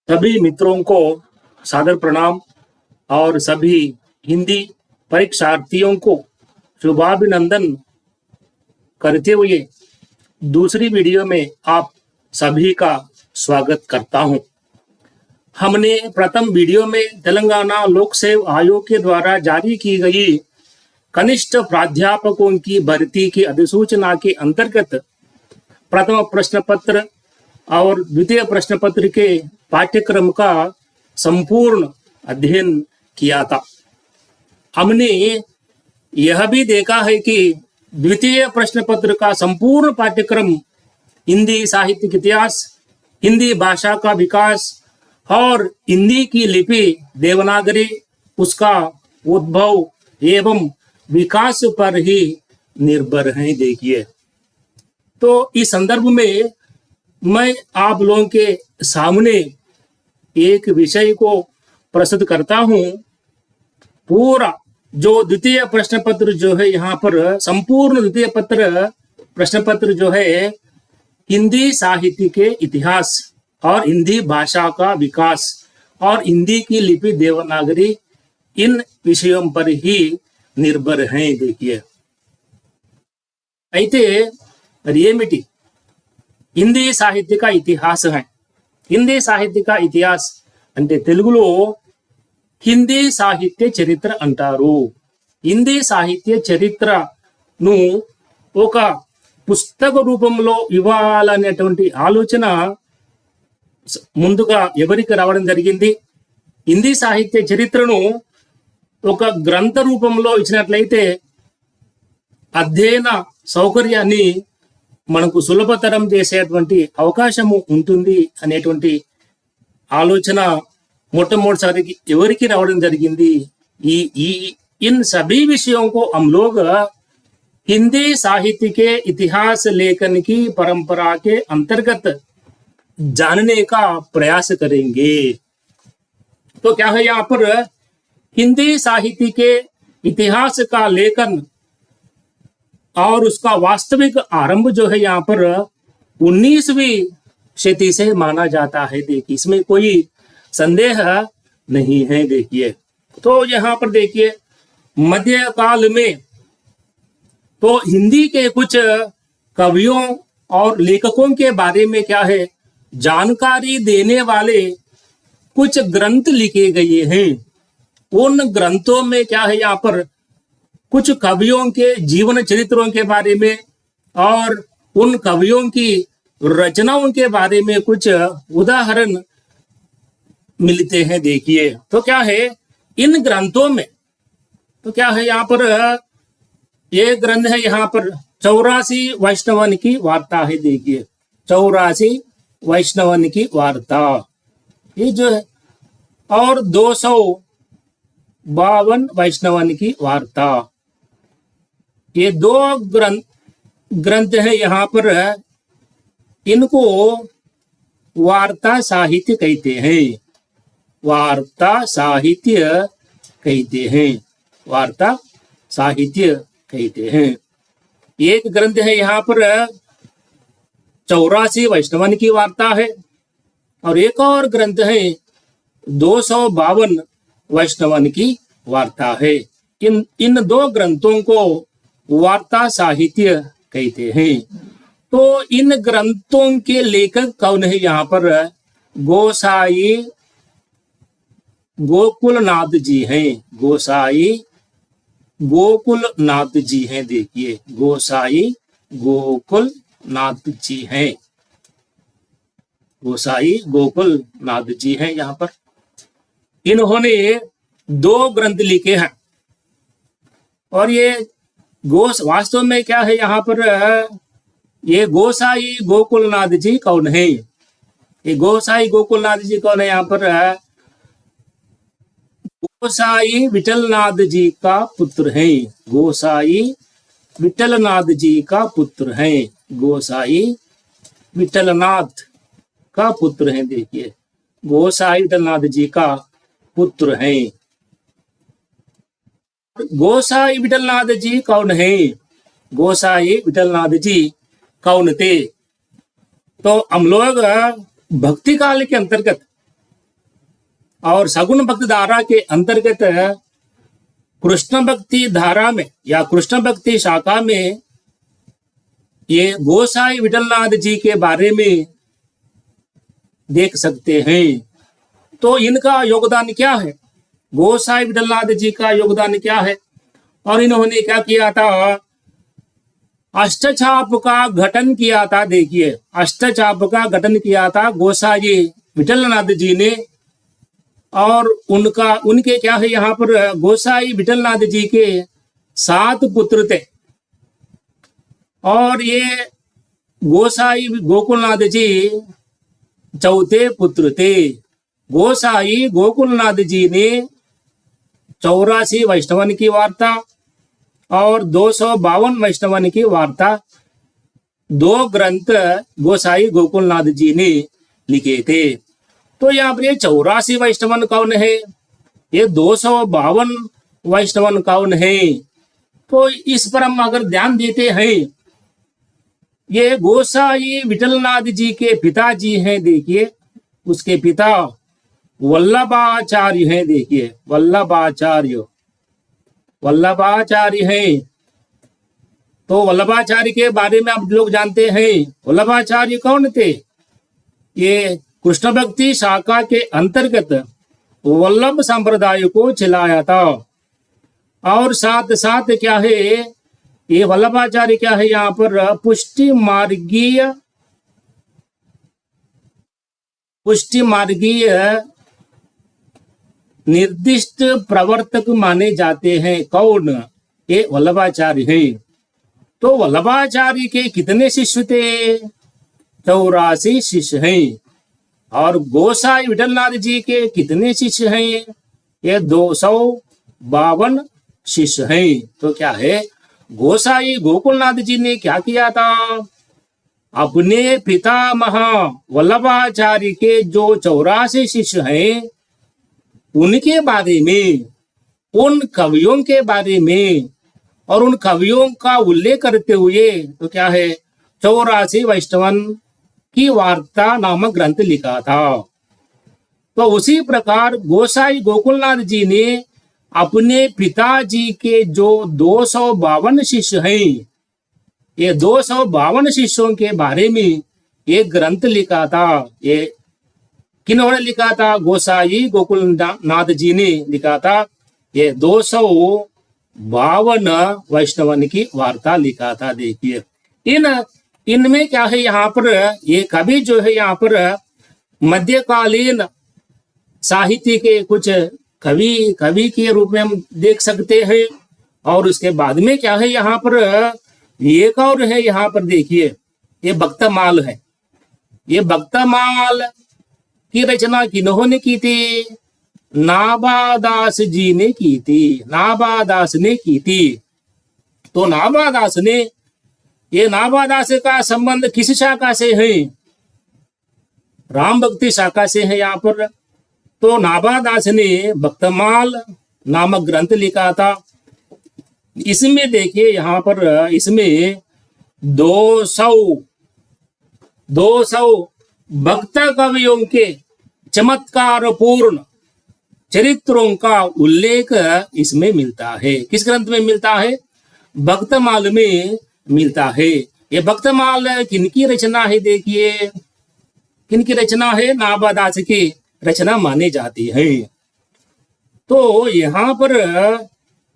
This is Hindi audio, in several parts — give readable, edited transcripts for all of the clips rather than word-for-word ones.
सभी मित्रों को सादर प्रणाम और सभी हिंदी परीक्षार्थियों को शुभाभिनंदन करते हुए दूसरी वीडियो में आप सभी का स्वागत करता हूं। हमने प्रथम वीडियो में तेलंगाना लोक सेवा आयोग के द्वारा जारी की गई कनिष्ठ प्राध्यापकों की भर्ती की अधिसूचना के अंतर्गत प्रथम प्रश्न पत्र और द्वितीय प्रश्न पत्र के पाठ्यक्रम का संपूर्ण अध्ययन किया था। हमने यह भी देखा है कि द्वितीय प्रश्न पत्र का संपूर्ण पाठ्यक्रम हिंदी साहित्य के इतिहास, हिंदी भाषा का विकास और हिंदी की लिपि देवनागरी, उसका उद्भव एवं विकास पर ही निर्भर है। देखिए, तो इस संदर्भ में मैं आप लोगों के सामने एक विषय को प्रस्तुत करता हूं। पूरा जो द्वितीय प्रश्न पत्र जो है, यहाँ पर संपूर्ण द्वितीय प्रश्न पत्र जो है हिंदी साहित्य के इतिहास और हिंदी भाषा का विकास और हिंदी की लिपि देवनागरी, इन विषयों पर ही निर्भर है। देखिए, అయితే ఏమిటి హిందీ సాహిత్య ఇతిహాసం? హిందీ సాహిత్య ఇతిహాస్ అంటే తెలుగులో హిందీ సాహిత్య చరిత్ర అంటారు. హిందీ సాహిత్య చరిత్రను ఒక పుస్తక రూపంలో ఇవ్వాలనేటువంటి ఆలోచన ముందుగా ఎవరికి రావడం జరిగింది? హిందీ సాహిత్య చరిత్రను ఒక గ్రంథ రూపంలో ఇచ్చినట్లయితే అధ్యయన సౌకర్యాన్ని మనకు సులభతరం చేసేటువంటి అవకాశము ఉంటుంది అనేటువంటి ఆలోచన మొట్టమొదటిసారికి ఎవరికి రావడం జరిగింది? इन सभी विषयों को हम लोग हिंदी साहित्य के इतिहास लेखन की परंपरा के अंतर्गत जानने का प्रयास करेंगे। तो क्या है, यहाँ पर हिंदी साहित्य के इतिहास का लेखन और उसका वास्तविक आरंभ जो है यहाँ पर 19वीं शती से माना जाता है। देखिए, इसमें कोई संदेह नहीं है। देखिए, तो यहाँ पर देखिए, मध्यकाल में तो हिंदी के कुछ कवियों और लेखकों के बारे में क्या है, जानकारी देने वाले कुछ ग्रंथ लिखे गए हैं। उन ग्रंथों में क्या है, यहाँ पर कुछ कवियों के जीवन चरित्रों के बारे में और उन कवियों की रचनाओं के बारे में कुछ उदाहरण मिलते हैं। देखिए, तो क्या है इन ग्रंथों में, तो क्या है यहाँ पर ये ग्रंथ है, यहाँ पर 84 वैष्णवन की वार्ता है। देखिए, 84 वैष्णवन की वार्ता ये जो है, और 252 वैष्णवन की वार्ता, ये दो ग्रंथ है यहाँ पर। इनको वार्ता साहित्य कहते हैं। वार्ता साहित्य कहते हैं। वार्ता साहित्य कहते हैं। एक ग्रंथ है यहाँ पर 84 वैष्णवन की वार्ता है, और एक और ग्रंथ है 252 वैष्णवन की वार्ता है। इन दो ग्रंथों को वार्ता साहित्य कहते हैं। तो इन ग्रंथों के लेखक कौन है? यहाँ पर गोसाई गोकुलनाथ जी हैं। गोसाई गोकुलनाथ जी हैं। देखिए, गोसाई गोकुलनाथ जी हैं। गोसाई गोकुलनाथ जी हैं यहाँ पर। इन्होंने दो ग्रंथ लिखे हैं, और ये वास्तव में क्या है यहाँ पर, ये गोसाई गोकुलनाथ जी कौन है? ये गोसाई गोकुलनाथ जी कौन है? यहाँ पर गोसाई विठलनाथ जी का पुत्र है। गोसाई विठलनाथ जी का पुत्र है। गोसाई विठलनाथ का पुत्र है। देखिए, गोसाई विठलनाथ जी का पुत्र है। गोसाई विठलनाथ जी कौन है? गोसाई विठलनाथ जी कौन थे? तो हम लोग भक्ति काल के अंतर्गत और सगुण भक्ति धारा के अंतर्गत कृष्ण भक्ति धारा में या कृष्ण भक्ति शाखा में ये गोसाई विठलनाथ जी के बारे में देख सकते हैं। तो इनका योगदान क्या है, गोसाई विठलनाथ जी का योगदान क्या है, और इन्होंने क्या किया था, अष्टचाप का गठन किया था। देखिए, अष्टचाप का गठन किया था गोसाई विठलनाथ जी ने। और उनके क्या है, यहाँ पर गोसाई विठलनाथ जी के 7 पुत्र थे, और ये गोसाई गोकुलनाथ जी चौथे पुत्र थे। गोसाई गोकुलनाथ जी ने 84 वैष्णवन की वार्ता और 252 वैष्णवन की वार्ता 2 ग्रंथ गोसाई गोकुलनाथ जी ने लिखे थे। तो यहाँ पर ये 84 वैष्णवन कौन है, ये 252 वैष्णवन कौन है, तो इस पर हम अगर ध्यान देते हैं, ये गोसाई विठलनाथ जी के पिताजी हैं। देखिए, उसके पिता वल्लभाचार्य हैं। देखिए, वल्लभाचार्य हैं। तो वल्लभाचार्य के बारे में आप लोग जानते हैं। वल्लभाचार्य कौन थे, ये कृष्ण भक्ति शाखा के अंतर्गत वल्लभ संप्रदाय को चलाया था। और साथ साथ क्या है, ये वल्लभाचार्य क्या है, यहाँ पर पुष्टि मार्गीय निर्दिष्ट प्रवर्तक माने जाते हैं। कौन, ये वल्लभाचार्य हैं। तो वल्लभाचार्य के कितने शिष्य थे, 84 शिष्य हैं। और गोसाई विठलनाथ जी के कितने शिष्य हैं, ये 252 शिष्य हैं। तो क्या है, गोसाई गोकुलनाथ जी ने क्या किया था, अपने पितामह वल्लभाचार्य के जो 84 शिष्य हैं, उनके बारे में, उन कवियों के बारे में और उन कवियों का उल्लेख करते हुए तो क्या है, 84 वैष्णवन की वार्ता नामक ग्रंथ लिखा था। तो उसी प्रकार गोसाई गोकुलनाथ जी ने अपने पिताजी के जो 252 शिष्य हैं, ये 252 शिष्यों के बारे में एक ग्रंथ लिखा था। ये किन्होंने लिखा था, गोसाई गोकुलनाथ जी ने लिखा था। ये 252 वैष्णवन की वार्ता लिखा था। देखिए, इनमें क्या है, यहाँ पर ये कवि जो है, यहाँ पर मध्यकालीन साहित्य के कुछ कवि के रूप में हम देख सकते हैं। और उसके बाद में क्या है, यहाँ पर एक और है, यहाँ पर देखिए, ये भक्तमाल है। ये भक्तमाल की रचना किन्होंने की थी, नाभादास जी ने की थी। नाभादास ने की थी। तो नाभादास ने, ये नाभादास का संबंध किस शाखा से है, राम भक्ति शाखा से है यहाँ पर। तो नाभादास ने भक्तमाल नामक ग्रंथ लिखा था। इसमें देखिए, यहाँ पर इसमें 200 भक्त कवियों के चमत्कार पूर्ण चरित्रों का उल्लेख इसमें मिलता है। किस ग्रंथ में मिलता है, भक्तमाल में मिलता है। ये भक्तमाल किनकी रचना है, देखिए किनकी रचना है, नाभादास की रचना मानी जाती है। तो यहाँ पर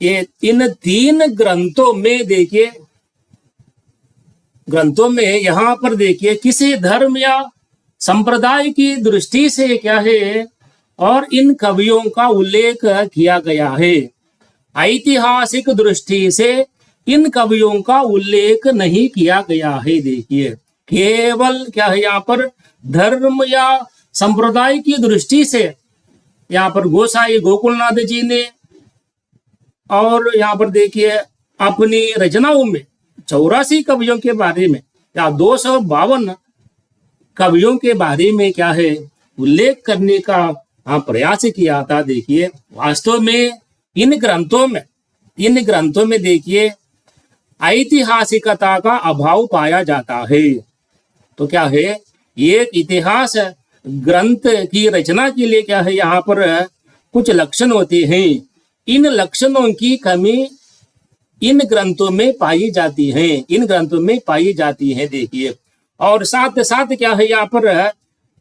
ये इन 3 ग्रंथों में देखिए, यहाँ पर देखिए, किसी धर्म या संप्रदाय की दृष्टि से क्या है, और इन कवियों का उल्लेख किया गया है। ऐतिहासिक दृष्टि से इन कवियों का उल्लेख नहीं किया गया है। देखिए, केवल क्या है, यहाँ पर धर्म या संप्रदाय की दृष्टि से यहाँ पर गोसाई गोकुलनाथ जी ने, और यहाँ पर देखिए अपनी रचनाओं में 84 कवियों के बारे में या 252 कवियों के बारे में क्या है, उल्लेख करने का प्रयास किया था। देखिए, वास्तव में इन ग्रंथों में देखिए ऐतिहासिकता का अभाव पाया जाता है। तो क्या है, एक इतिहास ग्रंथ की रचना के लिए क्या है यहाँ पर कुछ लक्षण होते हैं। इन लक्षणों की कमी इन ग्रंथों में पाई जाती है, इन ग्रंथों में पाई जाती है। देखिए, और साथ साथ क्या है यहाँ पर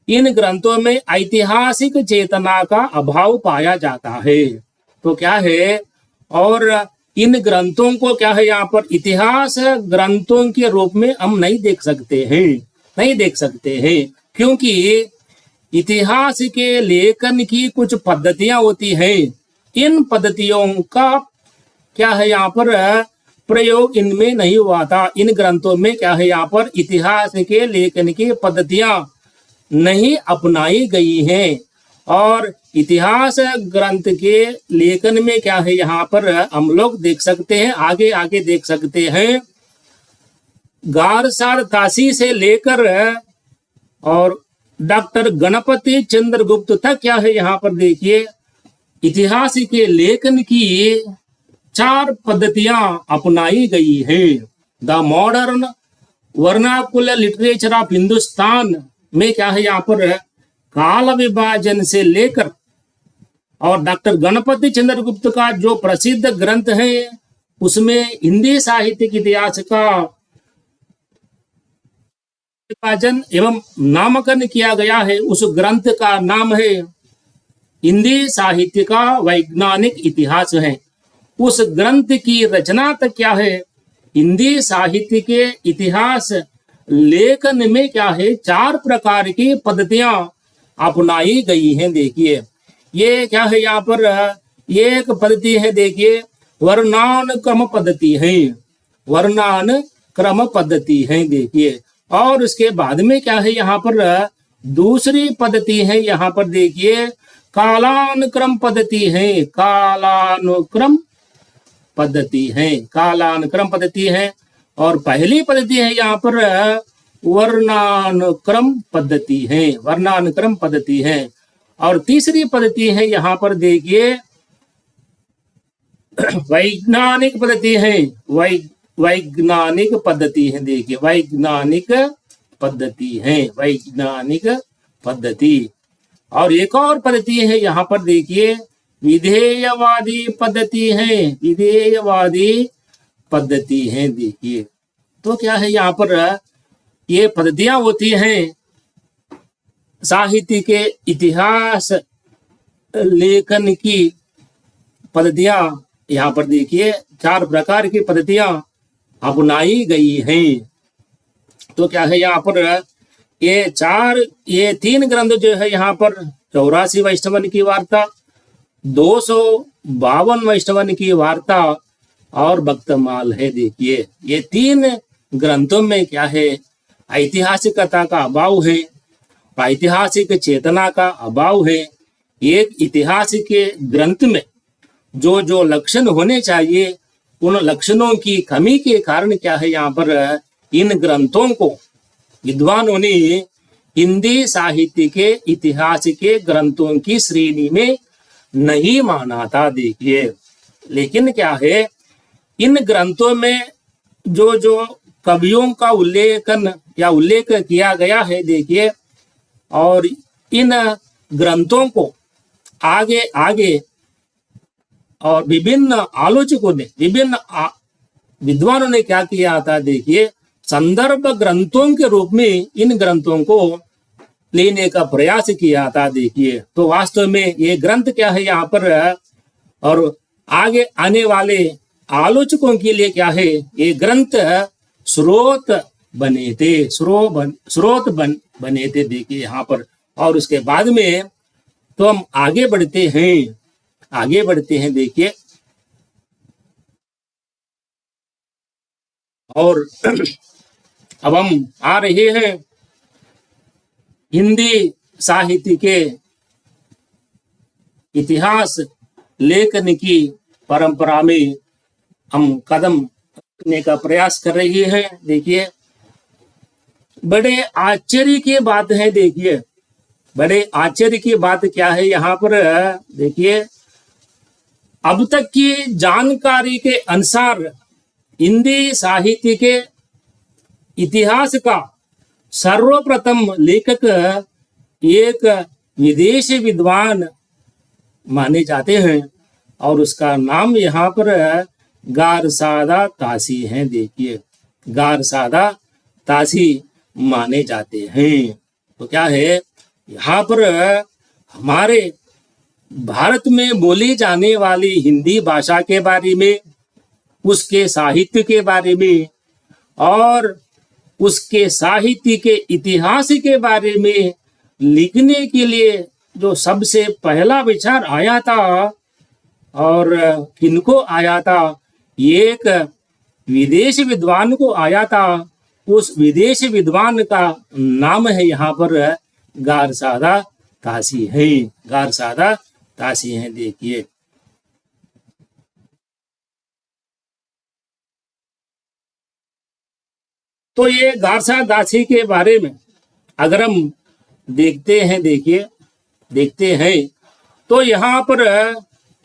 इन ग्रंथों में ऐतिहासिक चेतना का अभाव पाया जाता है। तो क्या है, और इन ग्रंथों को क्या है यहाँ पर इतिहास ग्रंथों के रूप में हम नहीं देख सकते हैं, नहीं देख सकते हैं, क्योंकि इतिहास के लेखन की कुछ पद्धतियां होती हैं। इन पद्धतियों का क्या है यहाँ पर प्रयोग इनमें नहीं हुआ था। इन ग्रंथों में क्या है यहाँ पर इतिहास के लेखन की पद्धतियां नहीं अपनाई गई हैं। और इतिहास ग्रंथ के लेखन में क्या है यहाँ पर हम लोग देख सकते हैं, आगे आगे देख सकते हैं, गारसार तासी से लेकर और डॉक्टर गणपति चंद्रगुप्त तक क्या है यहाँ पर देखिए इतिहास के लेखन की 4 पद्धतियां अपनाई गई है। The modern vernacular literature of Hindustan में क्या है यहाँ पर काल विभाजन से लेकर और डॉक्टर गणपति चंद्रगुप्त का जो प्रसिद्ध ग्रंथ है उसमें हिंदी साहित्य के इतिहास का विभाजन एवं नामकरण किया गया है। उस ग्रंथ का नाम है हिंदी साहित्य का वैज्ञानिक इतिहास है। उस ग्रंथ की रचना तक क्या है, हिंदी साहित्य के इतिहास लेखन में क्या है 4 प्रकार की पद्धतियां अपनाई गई हैं। देखिए, ये क्या है यहाँ पर एक पद्धति है, देखिए वर्णान क्रम पद्धति है, वर्णान क्रम पद्धति है। देखिए, और उसके बाद में क्या है यहाँ पर दूसरी पद्धति है, यहाँ पर देखिए कालानुक्रम पद्धति है, कालानुक्रम पद्धति है, कालानुक्रम पद्धति है। और पहली पद्धति है यहाँ पर वर्णानुक्रम पद्धति है, वर्णानुक्रम पद्धति है। और तीसरी पद्धति है यहाँ पर देखिए वैज्ञानिक पद्धति है, वैज्ञानिक पद्धति है। देखिए, वैज्ञानिक पद्धति है, वैज्ञानिक पद्धति। और एक और पद्धति है यहाँ पर देखिए विधेयवादी पद्धति है, विधेयवादी पद्धति है। देखिए, तो क्या है यहाँ पर ये पद्धतियां होती हैं साहित्य के इतिहास लेखन की पद्धतियां। यहाँ पर देखिए 4 प्रकार की पद्धतियां अपनाई गई हैं। तो क्या है यहाँ पर ये 3 ग्रंथ जो है यहाँ पर 84 वैष्णवन की वार्ता, 252 वैष्णवन की वार्ता और भक्तमाल है। देखिए, ये 3 ग्रंथों में क्या है ऐतिहासिकता का अभाव है, ऐतिहासिक चेतना का अभाव है। एक इतिहास के ग्रंथ में जो जो लक्षण होने चाहिए उन लक्षणों की कमी के कारण क्या है यहाँ पर इन ग्रंथों को विद्वानों ने हिंदी साहित्य के इतिहास के ग्रंथों की श्रेणी में नहीं माना था। देखिए, लेकिन क्या है इन ग्रंथों में जो जो कवियों का उल्लेख किया गया है, देखिए, और इन ग्रंथों को आगे आगे और विभिन्न आलोचकों ने, विभिन्न विद्वानों ने क्या किया था, देखिए संदर्भ ग्रंथों के रूप में इन ग्रंथों को लेने का प्रयास किया था। देखिए, तो वास्तव में ये ग्रंथ क्या है यहाँ पर और आगे आने वाले आलोचकों के लिए क्या है, ये ग्रंथ स्रोत बने थे, स्रोत बने थे। देखिए यहाँ पर, और उसके बाद में तो हम आगे बढ़ते हैं, देखिए, और अब हम आ रहे हैं हिंदी साहित्य के इतिहास लेखन की परंपरा में हम कदम रखने का प्रयास कर रहे हैं। देखिए, बड़े आश्चर्य की बात है, देखिए बड़े आश्चर्य की बात क्या है यहाँ पर, देखिए अब तक की जानकारी के अनुसार हिंदी साहित्य के इतिहास का सर्वप्रथम लेखक एक विदेशी विद्वान माने जाते हैं और उसका नाम यहाँ पर गारसादा तासी है। देखिए, गारसादा तासी माने जाते हैं। तो क्या है, यहाँ पर हमारे भारत में बोली जाने वाली हिंदी भाषा के बारे में, उसके साहित्य के बारे में और उसके साहित्य के इतिहास के बारे में लिखने के लिए जो सबसे पहला विचार आया था और किनको आया था, एक विदेशी विद्वान को आया था। उस विदेशी विद्वान का नाम है यहाँ पर गारसादा तासी है। गारसादा तासी है। देखिए, तो ये गारसादा तासी के बारे में अगर हम देखते हैं, देखते हैं तो यहाँ पर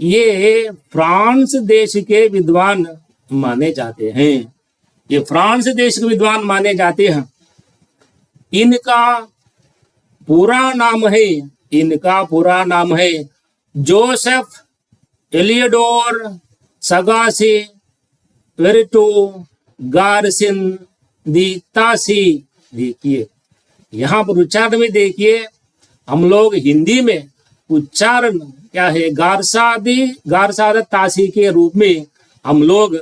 ये फ्रांस देश के विद्वान माने जाते हैं। ये फ्रांस देश के विद्वान माने जाते हैं। इनका पूरा नाम है जोसेफ एलियोडोर सगासी पेरिटो गारसिन दी तासी। देखिए, यहाँ पर उच्चारण में देखिए, हम लोग हिंदी में उच्चारण क्या है, गारसादा तासी के रूप में हम लोग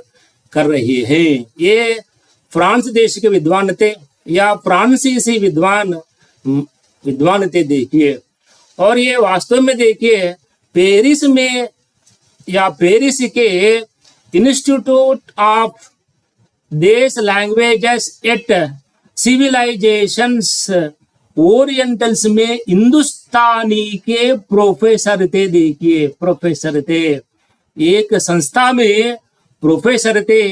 कर रहे हैं। ये फ्रांस देश के विद्वान थे या फ्रांसीसी विद्वान थे। देखिए, और ये वास्तव में देखिए पेरिस में या पेरिस के इंस्टीट्यूट ऑफ देश लैंग्वेजेस एट सिविलाइजेशंस ओरिएंटल्स में हिंदुस्तानी के प्रोफेसर थे। देखिए, प्रोफेसर थे, एक संस्था में प्रोफेसर थे।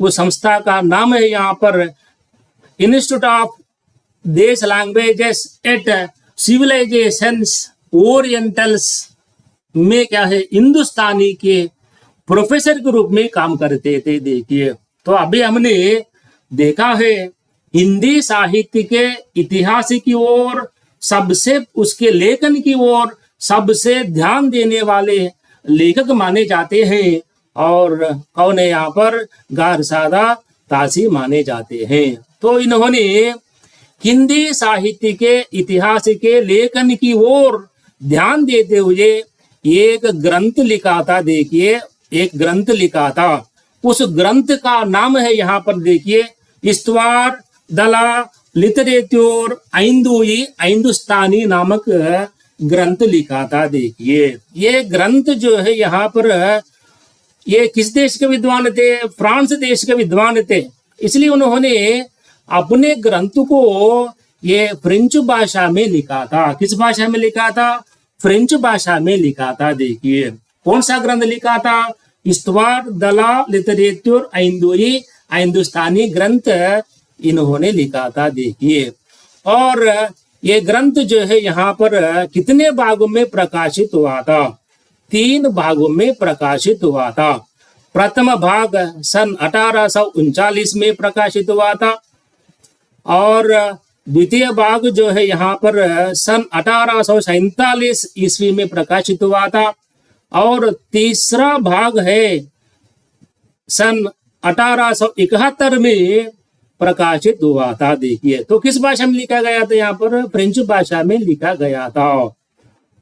उस संस्था का नाम है यहाँ पर इंस्टीट्यूट ऑफ देश लैंग्वेजेस एट सिविलाइजेशंस ओरिएंटल्स में क्या है, हिंदुस्तानी के प्रोफेसर के रूप में काम करते थे। देखिए, तो अभी हमने देखा है हिंदी साहित्य के इतिहास की ओर, सबसे उसके लेखन की ओर सबसे ध्यान देने वाले लेखक माने जाते हैं। और कौन है यहाँ पर, गारसादा तासी माने जाते हैं। तो इन्होंने हिंदी साहित्य के इतिहास के लेखन की ओर ध्यान देते हुए एक ग्रंथ लिखा था। देखिए, एक ग्रंथ लिखा था। उस ग्रंथ का नाम है यहाँ पर देखिए इस्तवार दला लिटरेचर हिंदुस्तानी नामक ग्रंथ लिखा था। देखिए, ये ग्रंथ जो है यहाँ पर ये किस देश के विद्वान थे, फ्रांस देश के विद्वान थे। इसलिए उन्होंने अपने ग्रंथ को ये फ्रेंच भाषा में लिखा था। किस भाषा में लिखा था, फ्रेंच भाषा में लिखा था। देखिए, कौन सा ग्रंथ लिखा था, इस्तवार दला लिटरेचर हिंदुस्तानी ग्रंथ इन्होंने लिखा था। देखिए, और ये ग्रंथ जो है यहाँ पर कितने भागों में प्रकाशित हुआ था, 3 भागों में प्रकाशित हुआ था। प्रथम भाग सन 1839 में प्रकाशित हुआ था और द्वितीय भाग जो है यहाँ पर सन 1847 ईस्वी में प्रकाशित हुआ था और तीसरा भाग है सन 1871 में प्रकाशित हुआ था। देखिए, तो किस भाषा में लिखा गया था, यहाँ पर फ्रेंच भाषा में लिखा गया था।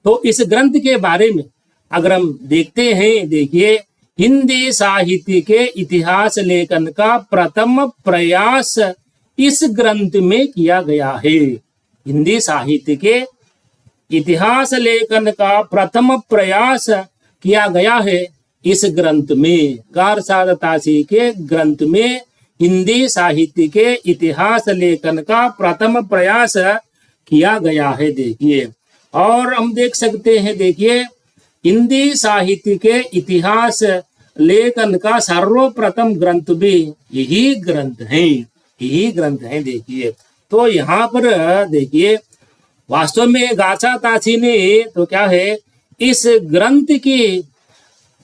तो इस ग्रंथ के बारे में अगर हम देखते हैं, देखिए, हिंदी साहित्य के इतिहास लेखन का प्रथम प्रयास इस ग्रंथ में किया गया है। हिंदी साहित्य के इतिहास लेखन का प्रथम प्रयास किया गया है इस ग्रंथ में। गारसादा तासी के ग्रंथ में हिंदी साहित्य के इतिहास लेखन का प्रथम प्रयास किया गया है। देखिए, और हम देख सकते हैं, देखिए, हिंदी साहित्य के इतिहास लेखन का सर्वप्रथम ग्रंथ भी यही ग्रंथ है। देखिए, तो यहाँ पर देखिए वास्तव में गारसादा तासी ने तो क्या है, इस ग्रंथ की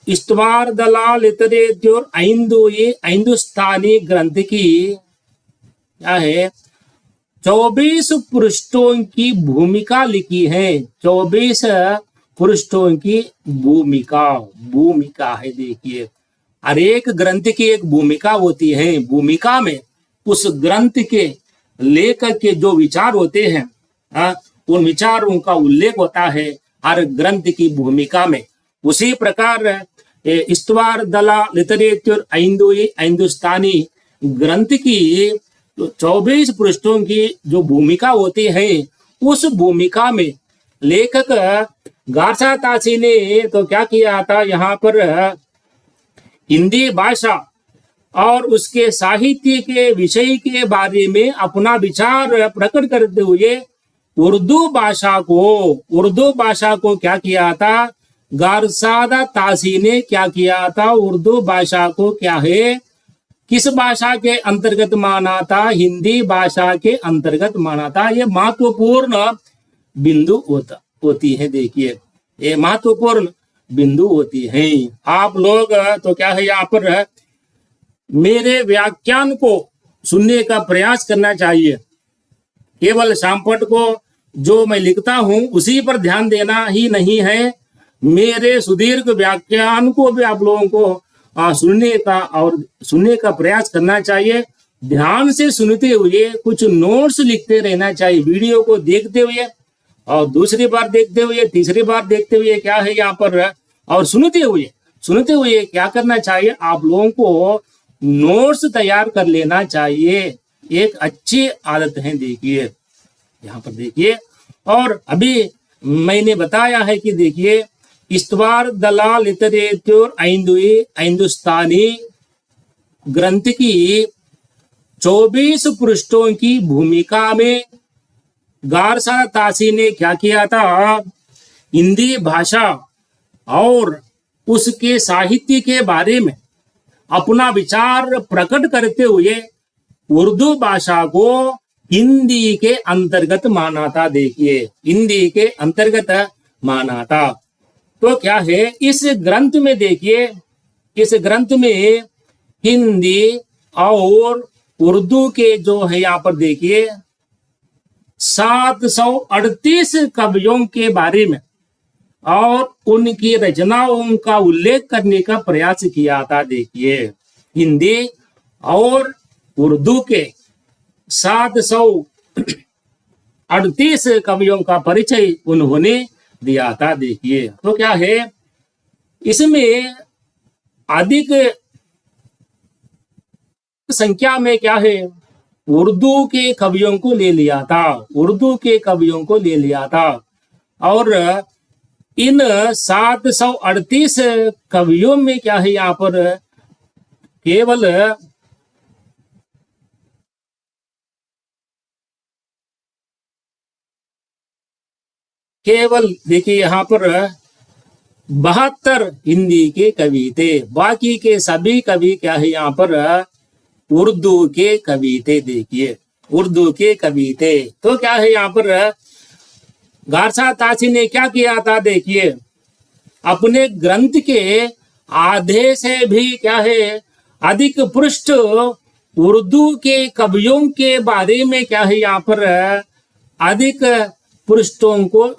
इस्तवार दला लिटरेचर हिंदुस्तानी ग्रंथ की क्या है, 24 पृष्ठों की भूमिका लिखी है। 24 पृष्ठों की भूमिका है। देखिए, हर एक ग्रंथ की एक भूमिका होती है। भूमिका में उस ग्रंथ के लेखक के जो विचार होते हैं, उन विचारों का उल्लेख होता है हर ग्रंथ की भूमिका में। उसी प्रकार इस्तवार दला लिटरेचर हिंदुस्तानी ग्रंथ की 24 पृष्ठों की जो भूमिका होती है, उस भूमिका में लेखक गारसा तासी ने तो क्या किया था, यहाँ पर हिंदी भाषा और उसके साहित्य के विषय के बारे में अपना विचार प्रकट करते हुए उर्दू भाषा को क्या किया था, गारसादा तासी ने क्या किया था, उर्दू भाषा को क्या है, किस भाषा के अंतर्गत माना था, हिंदी भाषा के अंतर्गत माना था। ये महत्वपूर्ण बिंदु होती है। देखिए, ये महत्वपूर्ण बिंदु होती है। आप लोग तो क्या है, यहाँ पर मेरे व्याख्यान को सुनने का प्रयास करना चाहिए। केवल शामपट को जो मैं लिखता हूं उसी पर ध्यान देना ही नहीं है, मेरे सुदीर्घ व्याख्यान को भी आप लोगों को सुनने का प्रयास करना चाहिए। ध्यान से सुनते हुए कुछ नोट्स लिखते रहना चाहिए। वीडियो को देखते हुए और दूसरी बार देखते हुए, तीसरी बार देखते हुए क्या है यहाँ पर, और सुनते हुए क्या करना चाहिए, आप लोगों को नोट्स तैयार कर लेना चाहिए। एक अच्छी आदत है। देखिए, यहाँ पर देखिए, और अभी मैंने बताया है कि देखिए, इस्तवार दला लिटरेचर हिंदुस्तानी ग्रंथ की 24 पृष्ठों की भूमिका में गारसा तासी ने क्या किया था, हिंदी भाषा और उसके साहित्य के बारे में अपना विचार प्रकट करते हुए उर्दू भाषा को हिंदी के अंतर्गत माना था। देखिए, हिंदी के अंतर्गत माना था। तो क्या है, इस ग्रंथ में देखिए, इस ग्रंथ में हिंदी और उर्दू के जो है यहाँ पर देखिए 738 कवियों के बारे में और उनकी रचनाओं का उल्लेख करने का प्रयास किया था। देखिए, हिंदी और उर्दू के 738 कवियों का परिचय उन्होंने दिया था। देखिए, तो क्या है, इसमें अधिक संख्या में क्या है, उर्दू के कवियों को ले लिया था। और इन 738 कवियों में क्या है, यहाँ पर केवल देखिए, यहाँ पर 72 हिंदी के कवि थे। बाकी के सभी कवि क्या है, यहाँ पर उर्दू के कवि थे। देखिए, उर्दू के कवि थे। तो क्या है, यहाँ पर गारसा तासी ने क्या किया था, देखिए, अपने ग्रंथ के आधे से भी क्या है, अधिक पृष्ठ उर्दू के कवियों के बारे में क्या है, यहाँ पर अधिक पृष्ठों को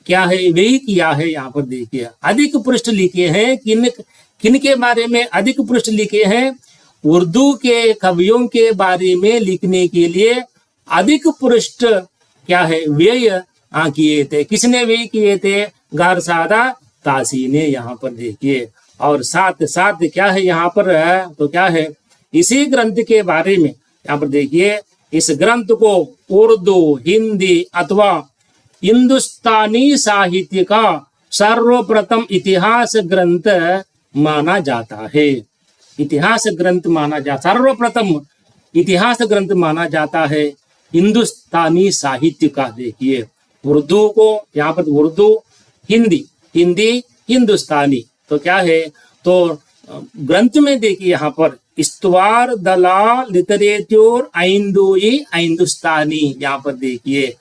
क्या है, वही किया है। यहाँ पर देखिए, अधिक पृष्ठ लिखे हैं। किन के बारे में अधिक पृष्ठ लिखे हैं, उर्दू के कवियों के बारे में लिखने के लिए अधिक पृष्ठ क्या है, व्यय किए थे। किसने व्यय किए थे, गारसादा तासी ने। यहाँ पर देखिए, और साथ साथ क्या है, यहाँ पर तो क्या है, इसी ग्रंथ के बारे में यहाँ पर देखिए, इस ग्रंथ को उर्दू, हिंदी अथवा हिंदुस्तानी साहित्य का सर्वप्रथम इतिहास ग्रंथ माना जाता है। सर्वप्रथम इतिहास ग्रंथ माना जाता है हिंदुस्तानी साहित्य का। देखिए, उर्दू को यहाँ पर उर्दू, हिंदी हिंदुस्तानी, तो क्या है, तो ग्रंथ में देखिए, यहाँ पर इस्तवार दला लिटरेचर हिंदुस्तानी, यहाँ पर देखिए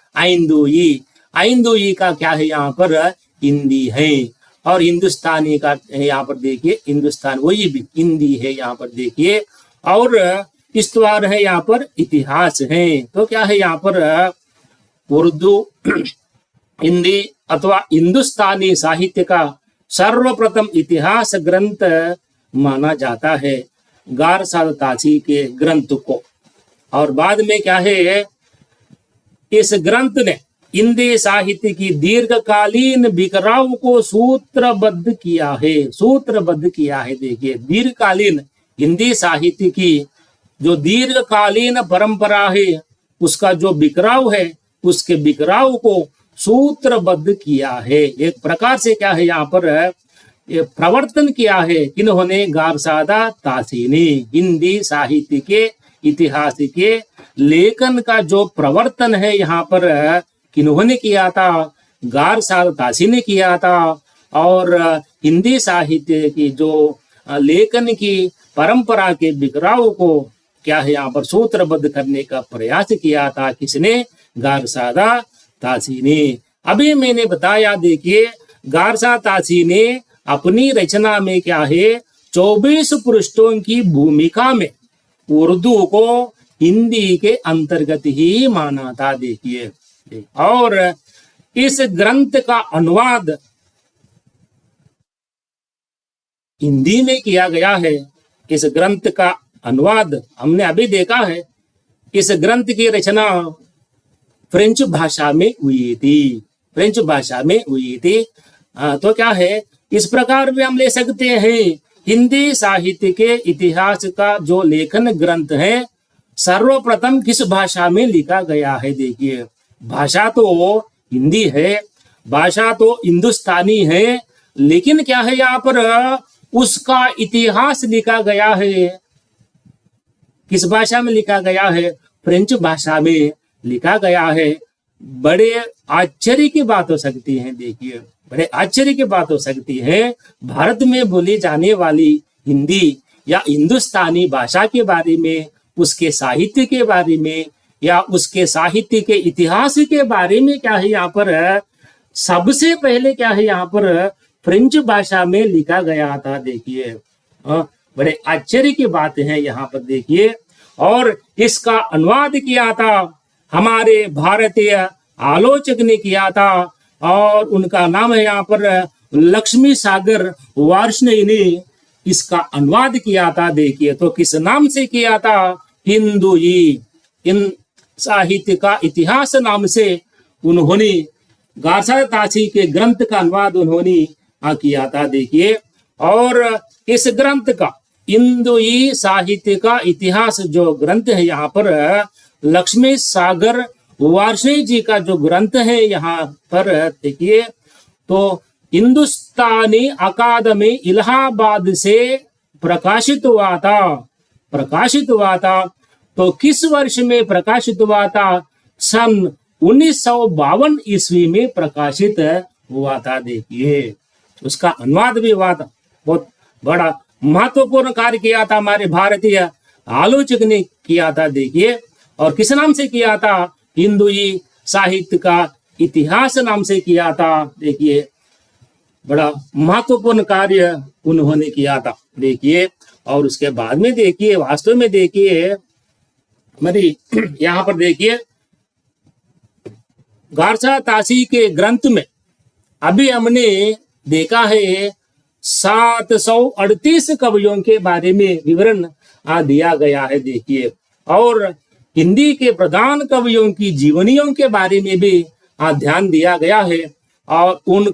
आइंदोई का क्या है, यहाँ पर हिंदी है, और हिंदुस्तानी का यहाँ पर देखिए हिंदुस्तान, वही भी हिंदी है यहाँ पर देखिए। और इस्तवार है, यहाँ पर इतिहास है। तो क्या है यहाँ पर उर्दू, हिंदी अथवा हिंदुस्तानी साहित्य का सर्वप्रथम इतिहास ग्रंथ माना जाता है गारसाद तासी के ग्रंथ को। और बाद में क्या है, इस ग्रंथ ने हिंदी साहित्य की दीर्घकालीन बिखराव को सूत्रबद्ध किया है, सूत्रबद्ध किया है। देखिए, दीर्घकालीन हिंदी साहित्य की जो दीर्घकालीन परंपरा है, उसका जो बिखराव है, उसके बिखराव को सूत्रबद्ध किया है। एक प्रकार से क्या है यहाँ पर प्रवर्तन किया है किन्होंने, गारसादा तासी ने। हिंदी साहित्य के इतिहास के लेखन का जो प्रवर्तन है यहाँ पर किन्होंने किया था, गारसादा तासी ने किया था। और हिंदी साहित्य की जो लेखन की परंपरा के बिखराव को क्या है यहाँ पर सूत्रबद्ध करने का प्रयास किया था, किसने, गारसादा तासी ने। अभी मैंने बताया, देखिए, गारसादा तासी ने अपनी रचना में क्या है 24 पृष्ठों की भूमिका में उर्दू को हिंदी के अंतर्गत ही माना था। देखिए, और इस ग्रंथ का अनुवाद हिंदी में किया गया है। इस ग्रंथ का अनुवाद हमने अभी देखा है, इस ग्रंथ की रचना फ्रेंच भाषा में हुई थी, फ्रेंच भाषा में हुई थी। तो क्या है, इस प्रकार भी हम ले सकते हैं, हिंदी साहित्य के इतिहास का जो लेखन ग्रंथ है सर्वप्रथम किस भाषा में लिखा गया है। देखिए, भाषा तो हिंदी है, भाषा तो हिंदुस्तानी है, लेकिन क्या है यहाँ पर उसका इतिहास लिखा गया है, किस भाषा में लिखा गया है, फ्रेंच भाषा में लिखा गया है। बड़े आश्चर्य की बात हो सकती है, देखिए, बड़े आश्चर्य की बात हो सकती है, भारत में बोली जाने वाली हिंदी या हिंदुस्तानी भाषा के बारे में, उसके साहित्य के बारे में या उसके साहित्य के इतिहास के बारे में क्या है यहाँ पर सबसे पहले क्या है यहाँ पर फ्रेंच भाषा में लिखा गया था। देखिए, बड़े आश्चर्य की बात है यहाँ पर, देखिए। और इसका अनुवाद किया था हमारे भारतीय आलोचक ने किया था, और उनका नाम है यहाँ पर लक्ष्मी सागर वार्ष्णेय ने इसका अनुवाद किया था। देखिए, तो किस नाम से किया था, हिंदुई, इन साहित्य का इतिहास नाम से उन्होंने गारसादा तासी के ग्रंथ का अनुवाद उन्होंने किया था। देखिए, और इस ग्रंथ का हिंदुई साहित्य का इतिहास जो ग्रंथ है यहाँ पर लक्ष्मी सागर वार्ष्णेय जी का जो ग्रंथ है यहाँ पर, देखिए, तो हिंदुस्तानी अकादमी इलाहाबाद से प्रकाशित हुआ था, प्रकाशित हुआ था। तो किस वर्ष में प्रकाशित हुआ था, सन 1952 ईस्वी में प्रकाशित हुआ था। देखिए, उसका अनुवाद भी हुआ था, बहुत बड़ा महत्वपूर्ण कार्य किया था हमारे भारतीय आलोचक ने किया था। देखिए, और किस नाम से किया था, हिंदुई साहित्य का इतिहास नाम से किया था। देखिए, बड़ा महत्वपूर्ण कार्य उन्होंने किया था। देखिए, और उसके बाद में देखिए, वास्तव में देखिए मेरी यहाँ पर देखिए, गारसादा तासी के ग्रंथ में अभी हमने देखा है 738 कवियों के बारे में विवरण दिया गया है। देखिए, और हिंदी के प्रधान कवियों की जीवनियों के बारे में भी ध्यान दिया गया है, और उन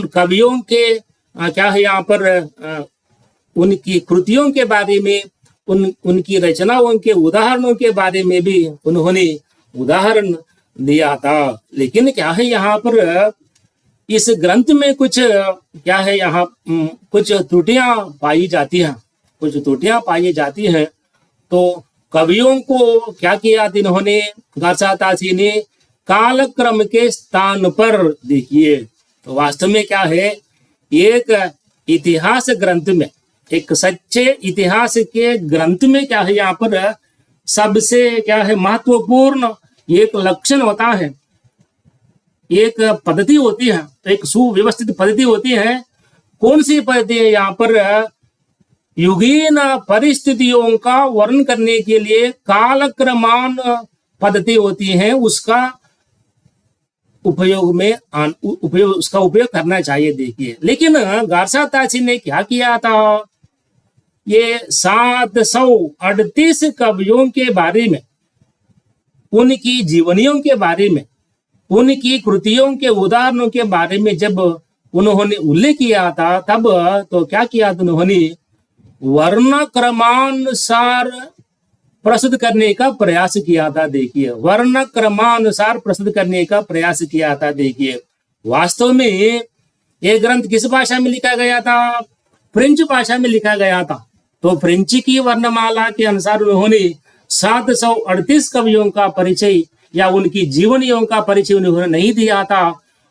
कवियों के क्या है यहाँ पर उनकी कृतियों के बारे में, उनकी रचनाओं के उदाहरणों के बारे में भी उन्होंने उदाहरण दिया था। लेकिन क्या है यहाँ पर इस ग्रंथ में कुछ क्या है यहाँ कुछ त्रुटियां पाई जाती हैं, कुछ त्रुटियां पाई जाती हैं। तो कवियों को क्या किया इन्होंने, गारसादा तासी ने कालक्रम के स्थान पर, देखिए, तो वास्तव में क्या है, एक इतिहास ग्रंथ में, एक सच्चे इतिहास के ग्रंथ में क्या है यहाँ पर सबसे क्या है महत्वपूर्ण एक लक्षण होता है, एक पद्धति होती है, एक सुव्यवस्थित पद्धति होती है। कौन सी पद्धति है यहाँ पर, युगीन परिस्थितियों का वर्णन करने के लिए कालक्रमान पद्धति होती है, उसका उपयोग करना चाहिए। देखिए, लेकिन गारसा तासी ने क्या किया था, ये 738 कवियों के बारे में, उनकी जीवनियों के बारे में, उनकी कृतियों के उदाहरणों के बारे में जब उन्होंने उल्लेख किया था, तब तो क्या किया था, उन्होंने वर्ण क्रमानुसार प्रस्तुत करने का प्रयास किया था। देखिए, वर्ण क्रमानुसार प्रस्तुत करने का प्रयास किया था। देखिए, वास्तव में ये ग्रंथ किस भाषा में लिखा गया था, फ्रेंच भाषा में लिखा गया था। तो फ्रेंच की वर्णमाला के अनुसार उन्होंने 738 कवियों का परिचय या उनकी जीवनियों का परिचय उन्होंने नहीं दिया था।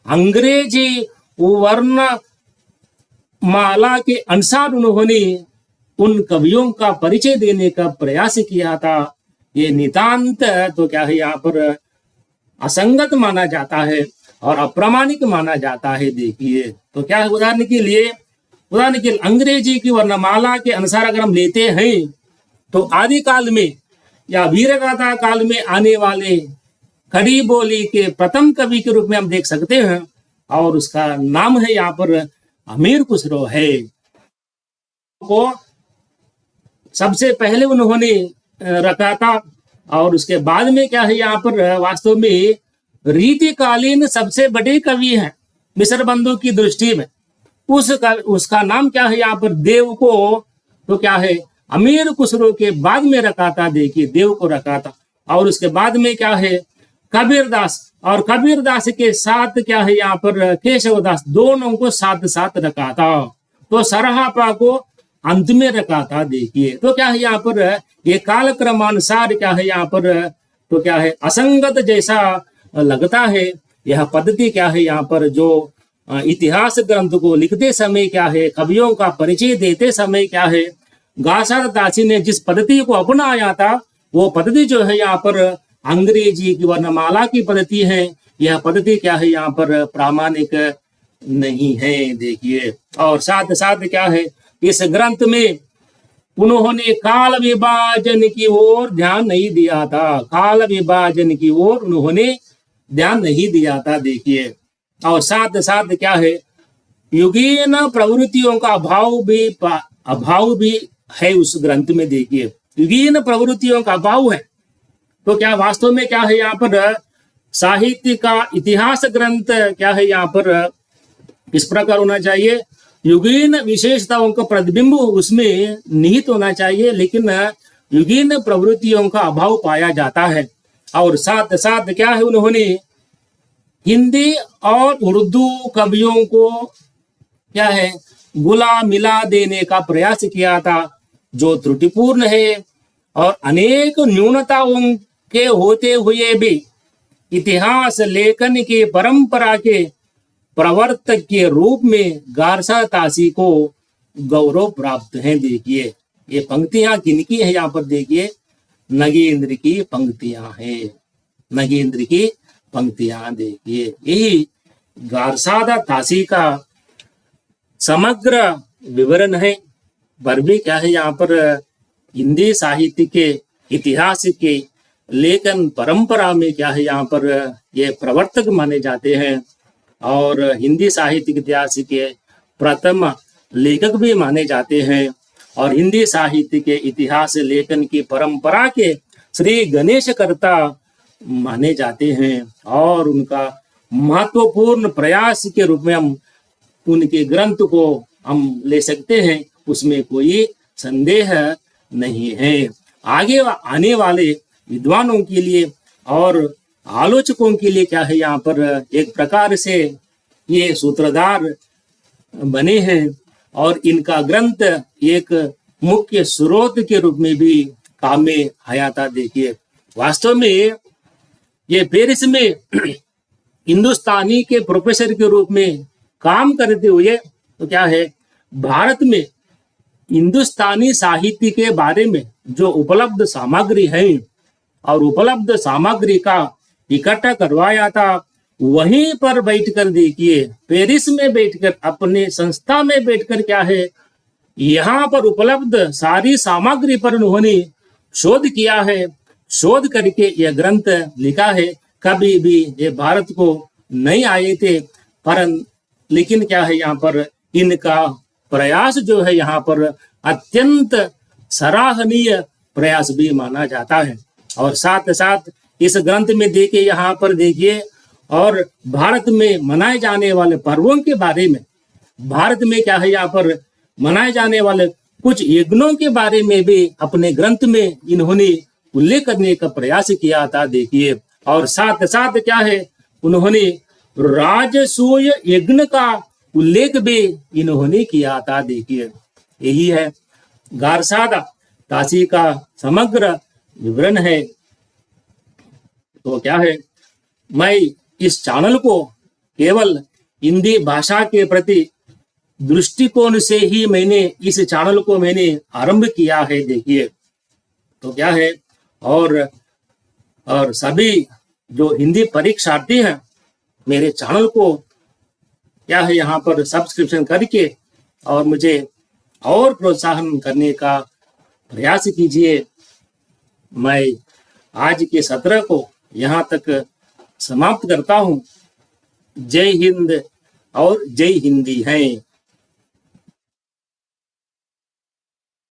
अंग्रेजी वर्ण माला के अनुसार उन्होंने उन कवियों का परिचय देने का प्रयास किया था। ये नितांत तो क्या है, यहाँ पर असंगत माना जाता है और अप्रामाणिक माना जाता है। देखिए, तो क्या है, उदाहरण के लिए अंग्रेजी की वर्णमाला के अनुसार अगर हम लेते हैं तो आदि काल में या वीरगाथा काल में आने वाले खड़ी बोली के प्रथम कवि के रूप में हम देख सकते हैं, और उसका नाम है यहाँ पर अमीर खुसरो है। को सबसे पहले उन्होंने रखा था, और उसके बाद में क्या है, यहाँ पर वास्तव में रीतिकालीन सबसे बड़े कवि हैं मिस्र बंधु की दृष्टि में। उसका नाम क्या है, यहाँ पर देव को तो क्या है, अमीर खुसरो के बाद में रखा था। देखिए, देव को रखा था, और उसके बाद में क्या है, कबीरदास, और कबीरदास के साथ क्या है, यहाँ पर केशवदास, दोनों को साथ साथ रखा था। तो सरहापा को अंत में रखा था। देखिए, तो क्या है, यहाँ पर ये कालक्रमानुसार क्या है, यहाँ पर तो क्या है, असंगत जैसा लगता है। यह पद्धति क्या है, यहाँ पर जो इतिहास ग्रंथ को लिखते समय क्या है, कवियों का परिचय देते समय क्या है, गारसा तासी ने जिस पद्धति को अपनाया था, वो पद्धति जो है यहाँ पर अंग्रेजी की वर्णमाला की पद्धति है। यह पद्धति क्या है, यहाँ पर प्रामाणिक नहीं है। देखिए, और साथ साथ क्या है, इस ग्रंथ में उन्होंने काल विभाजन की ओर ध्यान नहीं दिया था। काल विभाजन की ओर उन्होंने ध्यान नहीं दिया था। देखिए, और साथ साथ क्या है, युगीन प्रवृत्तियों का अभाव भी है उस ग्रंथ में। देखिए, युगीन प्रवृत्तियों का अभाव है। तो क्या वास्तव में क्या है, यहाँ पर साहित्य का इतिहास ग्रंथ क्या है, यहाँ पर किस प्रकार होना चाहिए, युगीन विशेषताओं का प्रतिबिंब उसमें निहित होना चाहिए, लेकिन युगीन प्रवृत्तियों का अभाव पाया जाता है। और साथ साथ क्या है, उन्होंने हिंदी और उर्दू कवियों को क्या है, गुला मिला देने का प्रयास किया था, जो त्रुटिपूर्ण है। और अनेक न्यूनताओं के होते हुए भी इतिहास लेखन की परंपरा के प्रवर्तक के रूप में गारसा तासी को गौरव प्राप्त है। देखिए, ये पंक्तियां किनकी है, यहाँ पर देखिए, नगेंद्र की पंक्तियां हैं, नगेंद्र की पंक्तियां। देखिए, यही गारसा तासी का समग्र विवरण है। पर भी क्या है, यहाँ पर हिंदी साहित्य के इतिहास के लेखन परंपरा में क्या है, यहाँ पर ये प्रवर्तक माने जाते हैं, और हिंदी साहित्य के इतिहास के प्रथम लेखक भी माने जाते हैं, और हिंदी साहित्य के इतिहास लेखन की परंपरा के श्री गणेश कर्ता माने जाते हैं। और उनका महत्वपूर्ण प्रयास के रूप में हम उनके ग्रंथ को हम ले सकते हैं, उसमें कोई संदेह नहीं है। आगे आने वाले विद्वानों के लिए और आलोचकों के लिए क्या है, यहाँ पर एक प्रकार से ये सूत्रधार बने हैं, और इनका ग्रंथ एक मुख्य स्रोत के रूप में भी काम में आया था। देखिए, वास्तव में ये पेरिस में हिंदुस्तानी के प्रोफेसर के रूप में काम करते हुए तो क्या है, भारत में हिंदुस्तानी साहित्य के बारे में जो उपलब्ध सामग्री है और उपलब्ध सामग्री का इकट्ठा करवाया था, वहीं पर बैठकर देखिए, पेरिस में बैठकर, अपने संस्था में बैठकर क्या है, यहाँ पर उपलब्ध सारी सामग्री पर उन्होंने शोध किया है। शोध करके यह ग्रंथ लिखा है। कभी भी ये भारत को नहीं आए थे, पर लेकिन क्या है, यहाँ पर इनका प्रयास जो है यहाँ पर अत्यंत सराहनीय प्रयास भी माना जाता है। और साथ साथ इस ग्रंथ में देखिए, यहाँ पर देखिए, और भारत में मनाए जाने वाले पर्वों के बारे में, भारत में क्या है यहाँ पर मनाए जाने वाले कुछ यज्ञों के बारे में भी अपने ग्रंथ में इन्होंने उल्लेख करने का प्रयास किया था। देखिए, और साथ साथ क्या है, उन्होंने राजसूय यज्ञ का उल्लेख भी इन्होंने किया था। देखिए, यही है गारसादा काशी का समग्र विवरण है। तो क्या है, मैं इस चैनल को केवल हिंदी भाषा के प्रति दृष्टिकोण से ही मैंने इस चैनल को मैंने आरंभ किया है। देखिए, तो क्या है, और सभी जो हिंदी परीक्षार्थी हैं, मेरे चैनल को क्या है यहाँ पर सब्सक्रिप्शन करके और मुझे और प्रोत्साहन करने का प्रयास कीजिए। मैं आज के सत्र को यहाँ तक समाप्त करता हूँ। जय हिंद और जय हिंदी है।